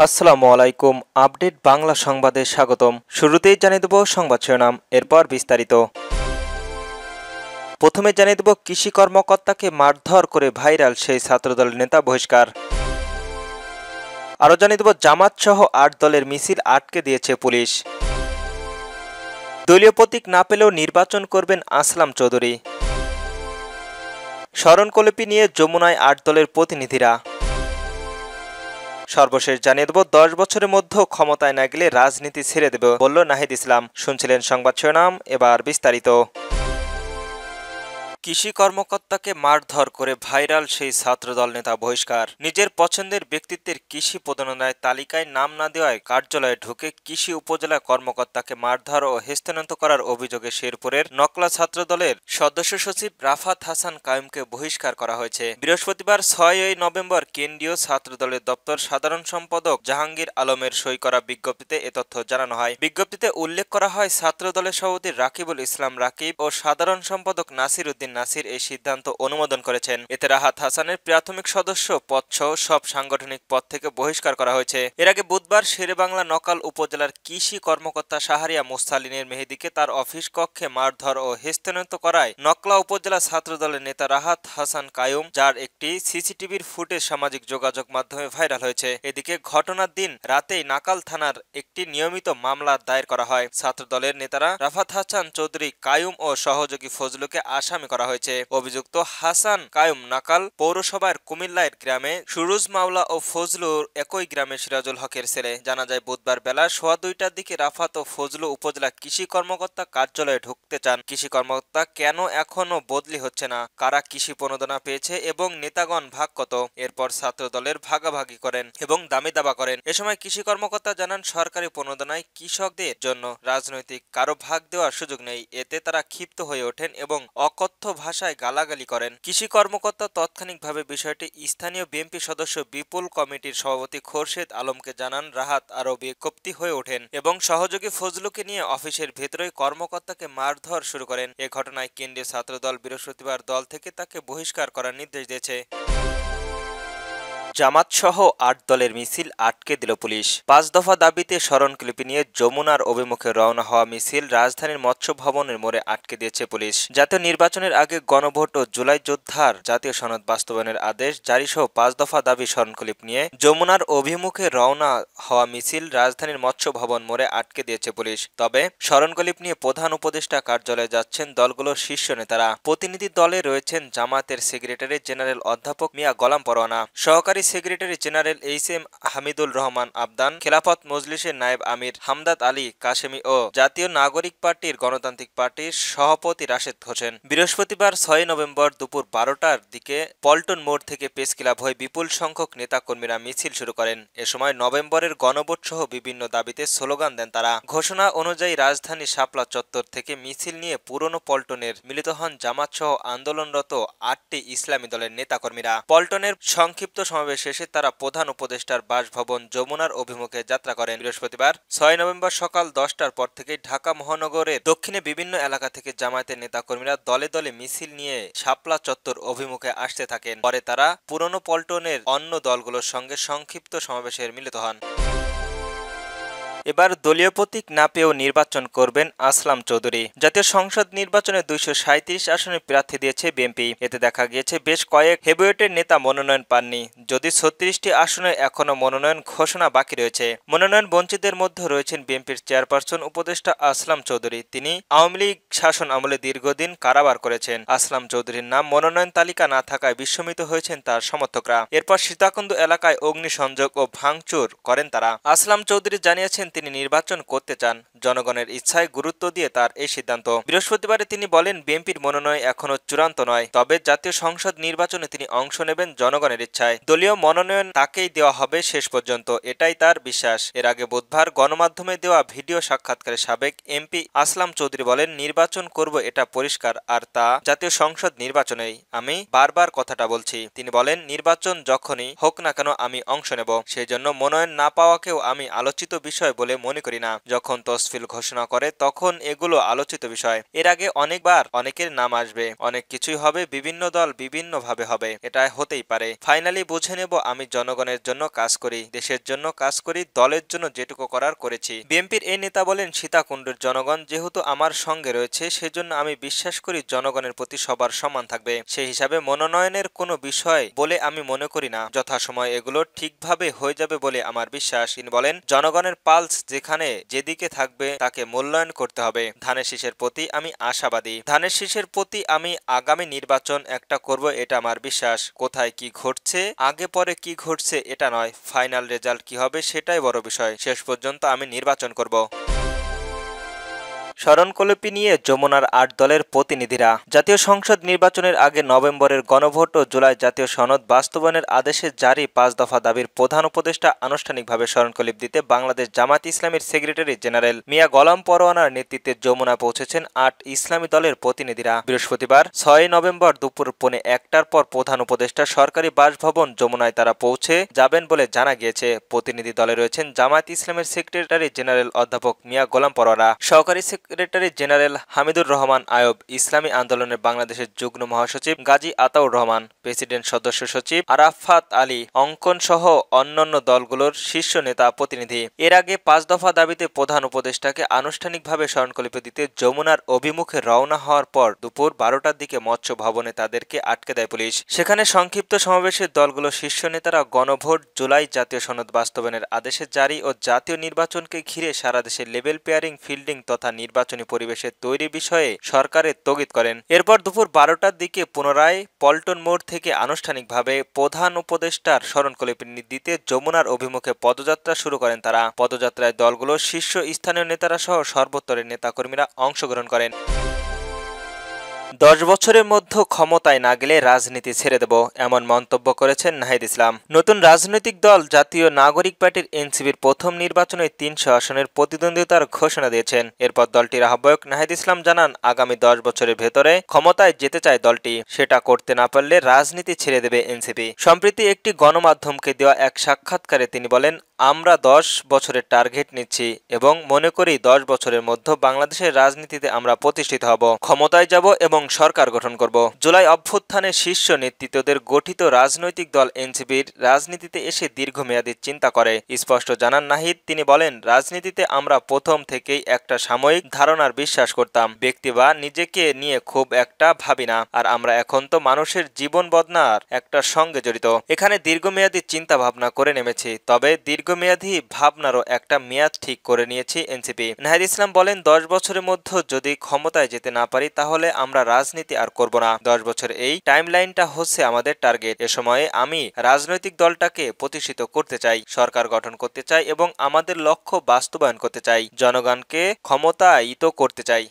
আসসালামু আলাইকুম। আপডেট বাংলা সংবাদে স্বাগতম। শুরুতেই জানিয়ে দেব সংবাদ শিরোনাম, এরপর বিস্তারিত। প্রথমে জানিয়ে দেব কৃষি কর্মকর্তাকে মারধর করে ভাইরাল সেই ছাত্রদলের নেতা বহিষ্কার। আরও জানিয়ে দেব জামাত সহ ৮ দলের মিছিল আটকে দিয়েছে পুলিশ। দলীয় প্রতীক না পেলেও নির্বাচন করবেন আসলাম চৌধুরী। স্মরণকলিপি নিয়ে যমুনায় ৮ দলের প্রতিনিধিরা। সর্বশেষ জানিয়ে দেব ১০ বছরের মধ্যে ক্ষমতায় না গেলে রাজনীতি ছেড়ে দেব বলল নাহিদ ইসলাম। শুনছিলেন সংবাদ শিরোনাম, এবার বিস্তারিত। কৃষি কর্মকর্তাকে মারধর করে ভাইরাল সেই ছাত্রদল নেতা বহিষ্কার। নিজের পছন্দের ব্যক্তিত্বের কৃষি পদোন্নয়ন তালিকায় নাম না দেওয়ায় কার্যালয়ে ঢুকে কৃষি উপজেলা কর্মকর্তাকে মারধর ও হেস্তনেন্ত করার অভিযোগে শেরপুরের নকলা ছাত্রদলের সদস্য সচিব রাফাত হাসান কায়ুমকে বহিষ্কার করা হয়েছে। বৃহস্পতিবার ৬ নভেম্বর কেন্দ্রীয় ছাত্রদলের দপ্তর সাধারণ সম্পাদক জাহাঙ্গীর আলমের সই করা বিজ্ঞপ্তিতে এ তথ্য জানানো হয়। বিজ্ঞপ্তিতে উল্লেখ করা হয়, ছাত্রদলের সভাপতি রাকিবুল ইসলাম রাকিব ও সাধারণ সম্পাদক নাসির উদ্দিন নাসির এই সিদ্ধান্ত অনুমোদন করেছেন। এতে রাহাত হাসানের প্রাথমিক সদস্য পদসহ সব সাংগঠনিক পদ থেকে বহিষ্কার করা হয়েছে। এর আগে বুধবার শেরেবাংলা নকাল উপজেলার কৃষি কর্মকর্তা শাহরিয়া মুস্তালিনের মেহেদিকে তার অফিস কক্ষে মারধর ও হেস্তনেন্ত করায় নকলা উপজেলা ছাত্রদলের নেতা রাহাত হাসান কায়ুম, যার একটি সিসিটিভির ফুটেজ সামাজিক যোগাযোগ মাধ্যমে ভাইরাল হয়েছে। এদিকে ঘটনার দিন রাতেই নাকাল থানার একটি নিয়মিত মামলা দায়ের করা হয়। ছাত্রদলের নেতারা রাফাত হাসান চৌধুরী কায়ুম ও সহযোগী ফজলুকে আসামি করা হয়েছে। অভিযুক্ত হাসান কায়ুম নাকাল পৌরসভার কুমিল্লার গ্রামে সুরুজ মাওলা ও ফজলু একই গ্রামে সিরাজুল হকের ছেলে। জানা যায়, বুধবার বেলা 2:15টার দিকে রাফাত ও ফজলু উপজেলা কৃষি কর্মকর্তা কার্যালয়ে ঢুকতে চান। কৃষি কর্মকর্তা কেন এখনো বদলি হচ্ছে না, কারা কৃষি প্রণোদনা পেয়েছে এবং নেতাগণ ভাগ কত, এরপর ছাত্র দলের ভাগাভাগি করেন এবং দামি দাবা করেন। এ সময় কৃষি কর্মকর্তা জানান, সরকারি প্রণোদনায় কৃষকদের জন্য রাজনৈতিক কারো ভাগ দেওয়ার সুযোগ নেই। এতে তারা ক্ষিপ্ত হয়ে ওঠেন এবং অকথ্য ভাষায় গালাগালি করেন। কৃষি কর্মকর্তা তাৎক্ষণিকভাবে বিষয়টি স্থানীয় বিএনপি সদস্য বিপুল কমিটির সভাপতি খোরশেদ আলমকে জানান। রাহাত আরও বিক্ষুব্ধ হয়ে ওঠেন এবং সহযোগী ফজলুকে নিয়ে অফিসের ভেতরেই কর্মকর্তাকে মারধর শুরু করেন। এ ঘটনায় কেন্দ্রীয় ছাত্রদল বৃহস্পতিবার দল থেকে তাকে বহিষ্কার করার নির্দেশ দিয়েছে। জামাত সহ ৮ দলের মিছিল আটকে দিল পুলিশ। ৫ দফা দাবিতে স্মরণলিপি নিয়ে যমুনার অভিমুখে রওনা হওয়া মিছিল রাজধানীর মৎস্য ভবনের মোড়ে আটকে দিয়েছে পুলিশ। জাতীয় নির্বাচনের আগে গণভোট ও জুলাই যোদ্ধার জাতীয় সনদ বাস্তবায়নের আদেশ জারি সহ ৫ দফা দাবি স্মরণলিপি নিয়ে যমুনার অভিমুখে রওনা হওয়া মিছিল রাজধানীর মৎস্য ভবন মোড়ে আটকে দিয়েছে পুলিশ। তবে স্মরণলিপি নিয়ে প্রধান উপদেষ্টা কার্যালয়ে যাচ্ছেন দলগুলোর শীর্ষ নেতারা। প্রতিনিধি দলে রয়েছেন জামাতের সেক্রেটারি জেনারেল অধ্যাপক মিয়া গোলাম পরোয়ানা, সহকারী secretary general H M. Hamidul Rahman Abdan, Khelafat মজলিসের নায়েব আমির হামদাদ আলী কাশেমি ও জাতীয় নাগরিক পার্টির গণতান্ত্রিক পার্টির সভাপতি রাশেদ হোসেন। বৃহস্পতিবার ৬ নভেম্বর দুপুর ১২টার দিকে পল্টন মোড় থেকে প্রেস ক্লাব হয়ে বিপুল সংখ্যক নেতাকর্মীরা মিছিল শুরু করেন। এ সময় নভেম্বরের গণভোট সহ বিভিন্ন দাবিতে স্লোগান দেন তারা। ঘোষণা অনুযায়ী রাজধানী শাপলা চত্বর থেকে মিছিল নিয়ে পুরনো পল্টনের মিলিত হন জামাত সহ আন্দোলনরত ৮টি ইসলামী দলের নেতাকর্মীরা। পল্টনের সংক্ষিপ্ত সমাবেশ শেষে তারা প্রধান উপদেষ্টার বাসভবন যমুনার অভিমুখে যাত্রা করেন। বৃহস্পতিবার ৬ নভেম্বর সকাল ১০টার পর থেকে ঢাকা মহানগরের দক্ষিণে বিভিন্ন এলাকা থেকে জামায়াতের নেতাকর্মীরা দলে দলে মিছিল নিয়ে শাপলা চত্বর অভিমুখে আসতে থাকেন। পরে তারা পুরনো পল্টনের অন্য দলগুলোর সঙ্গে সংক্ষিপ্ত সমাবেশে মিলিত হন। এবার দলীয় প্রতীক না পেয়েও নির্বাচন করবেন আসলাম চৌধুরী। জাতীয় সংসদ নির্বাচনে ২৩৭ আসনে প্রার্থী দিয়েছে বিএনপি। এতে দেখা গিয়েছে বেশ কয়েক হেভিওয়েটের নেতা মনোনয়ন পাননি, যদি ৩৬টি আসনে এখনও মনোনয়ন ঘোষণা বাকি রয়েছে। মনোনয়ন বঞ্চিতদের মধ্যে রয়েছেন বিএনপির চেয়ারপারসন উপদেষ্টা আসলাম চৌধুরী। তিনি আওয়ামী লীগ শাসন আমলে দীর্ঘদিন কারাবার করেছেন। আসলাম চৌধুরীর নাম মনোনয়ন তালিকা না থাকায় বিস্মিত হয়েছেন তার সমর্থকরা। এরপর সীতাকুণ্ড এলাকায় অগ্নিসংযোগ ও ভাঙচুর করেন তারা। আসলাম চৌধুরী জানিয়েছেন তিনি নির্বাচন করতে চান, জনগণের ইচ্ছায় গুরুত্ব দিয়ে তার এই সিদ্ধান্ত। বৃহস্পতিবারে তিনি বলেন, বিএনপির মনোনয়ন এখনো চূড়ান্ত নয়, তবে জাতীয় সংসদ নির্বাচনে তিনি অংশ নেবেন জনগণের ইচ্ছায়। দলীয় মনোনয়ন তাকেই দেওয়া হবে শেষ পর্যন্ত, এটাই তার বিশ্বাস। এর আগে বুধবার গণমাধ্যমে দেওয়া ভিডিও সাক্ষাৎকারে সাবেক এমপি আসলাম চৌধুরী বলেন, নির্বাচন করব এটা পরিষ্কার, আর তা জাতীয় সংসদ নির্বাচনেই। আমি বারবার কথাটা বলছি। তিনি বলেন, নির্বাচন যখনই হোক না কেন আমি অংশ নেব, সেই জন্য মনোনয়ন না পাওয়াকেও আমি আলোচিত বিষয় বলে মনে করি না। যখন তসফিল ঘোষণা করে তখন এগুলো আলোচিত বিষয়। এর আগে অনেকবার অনেকের নাম আসবে, অনেক কিছুই হবে, বিভিন্ন দল বিভিন্নভাবে হবে, এটা হতেই পারে। ফাইনালি বুঝে নেব আমি জনগণের জন্য কাজ করি, দেশের জন্য কাজ করি, দলের জন্য যেটুকু করার করেছি। বিএনপির এই নেতা বলেন, সীতাকুণ্ডের জনগণ যেহেতু আমার সঙ্গে রয়েছে সেজন্য আমি বিশ্বাস করি জনগণের প্রতি সবার সম্মান থাকবে। সেই হিসাবে মনোনয়নের কোনো বিষয় বলে আমি মনে করি না, যথাসময় এগুলো ঠিকভাবে হয়ে যাবে বলে আমার বিশ্বাস। তিনি বলেন, জনগণের পালস যেখানে যেদিকে থাকবে তাকে মূল্যায়ন করতে হবে। ধানের শীষের প্রতি আমি আশাবাদী। ধানের শীষের প্রতি আমি আগামী নির্বাচন একটা করব, এটা আমার বিশ্বাস। কোথায় কি ঘটছে, আগে পরে কি ঘটছে এটা নয়, ফাইনাল রেজাল্ট কি হবে সেটাই বড় বিষয়। শেষ পর্যন্ত আমি নির্বাচন করব। স্মরণকলিপি নিয়ে যমুনার ৮ দলের প্রতিনিধিরা। জাতীয় সংসদ নির্বাচনের আগে নভেম্বরের গণভোট ও জুলাই জাতীয় সনদ বাস্তবায়নের আদেশে জারি ৫ দফা দাবির প্রধান উপদেষ্টা আনুষ্ঠানিকভাবে স্মরণকলিপ দিতে বাংলাদেশ জামায়াত ইসলামীর সেক্রেটারি জেনারেল মিয়া গোলাম পরোয়ানার নেতৃত্বে যমুনায় পৌঁছেছেন ৮ ইসলামী দলের প্রতিনিধিরা। বৃহস্পতিবার ৬ নভেম্বর দুপুর ১:১টার পর প্রধান উপদেষ্টা সরকারি বাসভবন যমুনায় তারা পৌঁছে যাবেন বলে জানা গিয়েছে। প্রতিনিধি দলে রয়েছেন জামায়াত ইসলামের সেক্রেটারি জেনারেল অধ্যাপক মিয়া গোলাম পরোয়ানা, সহকারী সেক্রেটারি জেনারেল হামিদুর রহমান আয়ব, ইসলামী আন্দোলনের বাংলাদেশের যুগ্ম মহাসচিব গাজী আতাউর রহমান, প্রেসিডেন্ট সদস্য সচিব আরাফাত আলী অঙ্কন সহ অন্যান্য দলগুলোর শীর্ষ নেতা প্রতিনিধি। এর আগে ৫ দফা দাবিতে প্রধান উপদেষ্টাকে আনুষ্ঠানিকভাবে স্মরণকলিপি দিতে যমুনার অভিমুখে রওনা হওয়ার পর দুপুর ১২টার দিকে মৎস্য ভবনে তাদেরকে আটকে দেয় পুলিশ। সেখানে সংক্ষিপ্ত সমাবেশে দলগুলোর শীর্ষ নেতারা গণভোট, জুলাই জাতীয় সনদ বাস্তবায়নের আদেশের জারি ও জাতীয় নির্বাচনকে ঘিরে সারা দেশে লেভেল পেয়ারিং, ফিল্ডিং তথা নির্বাচনী পরিবেশের তৈরি বিষয়ে সরকারের তাগিদ করেন। এরপর দুপুর ১২টার দিকে পুনরায় পল্টন মোড় থেকে আনুষ্ঠানিকভাবে প্রধান উপদেষ্টার স্মরণকলিপি দিতে যমুনার অভিমুখে পদযাত্রা শুরু করেন তারা। পদযাত্রায় দলগুলোর শীর্ষ স্থানীয় নেতারা সহ সর্বস্তরের নেতাকর্মীরা অংশগ্রহণ করেন। ১০ বছরের মধ্যে ক্ষমতায় না গেলে রাজনীতি ছেড়ে দেব, এমন মন্তব্য করেছেন নাহিদ ইসলাম। নতুন রাজনৈতিক দল জাতীয় নাগরিক পার্টির এনসিপির প্রথম নির্বাচনে ৩০০ আসনের প্রতিদ্বন্দ্বিতার ঘোষণা দিয়েছেন। এরপর দলটির আহ্বায়ক নাহিদ ইসলাম জানান, আগামী ১০ বছরের ভেতরে ক্ষমতায় যেতে চায় দলটি, সেটা করতে না পারলে রাজনীতি ছেড়ে দেবে এনসিপি। সম্প্রতি একটি গণমাধ্যমকে দেওয়া এক সাক্ষাৎকারে তিনি বলেন, আমরা ১০ বছরের টার্গেট নিচ্ছি এবং মনে করি ১০ বছরের মধ্যে বাংলাদেশের রাজনীতিতে আমরা প্রতিষ্ঠিত হব, ক্ষমতায় যাব এবং সরকার গঠন করব। জুলাই অভ্যুত্থানের শীর্ষ নেতৃত্বদের গঠিত রাজনৈতিক দল এনসিপির রাজনীতিতে এসে দীর্ঘমেয়াদী চিন্তা করে, স্পষ্ট জানান নাহিদ। তিনি বলেন, রাজনীতিতে আমরা প্রথম থেকেই একটা সাময়িক ধারণার বিশ্বাস করতাম, ব্যক্তি বা নিজেকে নিয়ে খুব একটা ভাবি না, আর আমরা এখন তো মানুষের জীবন বদনার একটা সঙ্গে জড়িত। এখানে দীর্ঘমেয়াদী চিন্তা ভাবনা করে নেমেছি, তবে দীর্ঘমেয়াদী ভাবনারও একটা মেয়াদ ঠিক করে নিয়েছি এনসিপি। নাহিদ ইসলাম বলেন, ১০ বছরের মধ্যে যদি ক্ষমতায় যেতে না পারি তাহলে আমরা রাজনীতি আর করব না। ১০ বছর এই টাইমলাইনটা হচ্ছে আমাদের টার্গেট। এ সময়ে আমি রাজনৈতিক দলটাকে প্রতিষ্ঠিত করতে চাই, সরকার গঠন করতে চাই এবং আমাদের লক্ষ্য বাস্তবায়ন করতে চাই, জনগণকে ক্ষমতায়িত করতে চাই।